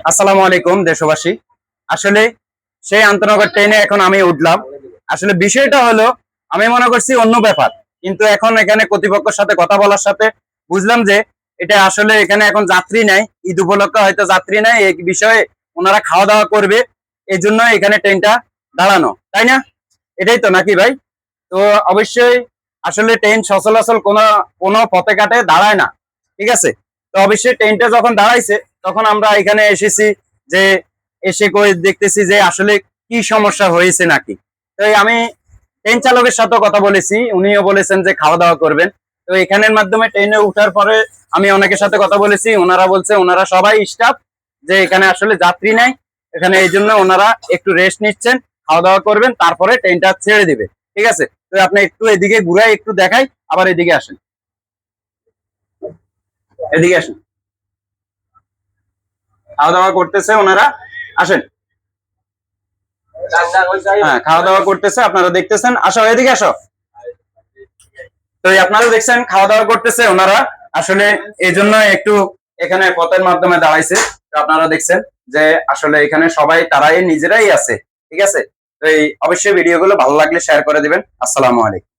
আসসালামু আলাইকুম দেশবাসী। আসলে সেই আন্তনগর ট্রেনে এখন আমি উঠলাম। আসলে বিষয়টা হলো আমি মনে করছি অন্য ব্যাপার, কিন্তু এখন এখানে কর্তৃপক্ষের সাথে কথা বলার সাথে বুঝলাম যে এটা আসলে এখানে এখন যাত্রী নাই। ঈদ উপলক্ষে হয়তো যাত্রী নাই, এই বিষয়ে ওনারা খাওয়া দাওয়া করবে, এই জন্য এখানে ট্রেনটা দাঁড়ানো, তাই না? এটাই তো নাকি ভাই? তো অবশ্যই আসলে ট্রেন সচলাচল কোনো কোনো পথে ঘাটে দাঁড়ায় না, ঠিক আছে? তো অবশ্যই ট্রেনটা যখন দাঁড়াইছে তখন আমরা এখানে এসেছি, যে এসে কই দেখতেছি যে আসলে কি সমস্যা হয়েছে নাকি। তো আমি ট্রেন চালকের সাথে কথা বলেছি, উনিও বলেছেন যে খাওয়া দাওয়া করবেন। তো এখানের মাধ্যমে ট্রেনে উঠার পরে আমি অনেকের সাথে কথা বলেছি, ওনারা বলছে ওনারা সবাই স্টাফ, যে এখানে আসলে যাত্রী নাই, এখানে এই জন্য ওনারা একটু রেস্ট নিচ্ছেন, খাওয়া দাওয়া করবেন, তারপরে ট্রেনটা ছেড়ে দিবে, ঠিক আছে? তো আপনি একটু এদিকে ঘুরাই একটু দেখাই, আবার এদিকে আসেন, এদিকে আসেন। খাওয়া দাওয়া করতেছে ওনারা, আসেন। হ্যাঁ, খাওয়া দাওয়া করতেছে, আপনারা দেখতেছেন, আসো এদিকে আসো। তো আপনারা দেখছেন খাওয়া দাওয়া করতেছে ওনারা, আসলে এই জন্য একটু এখানে পথের মাধ্যমে দাঁড়াইছে। তো আপনারা দেখছেন যে আসলে এখানে সবাই তারাই নিজেরাই আছে, ঠিক আছে? তো এই অবশ্যই ভিডিওগুলো ভালো লাগলে শেয়ার করে দিবেন। আসসালামু আলাইকুম।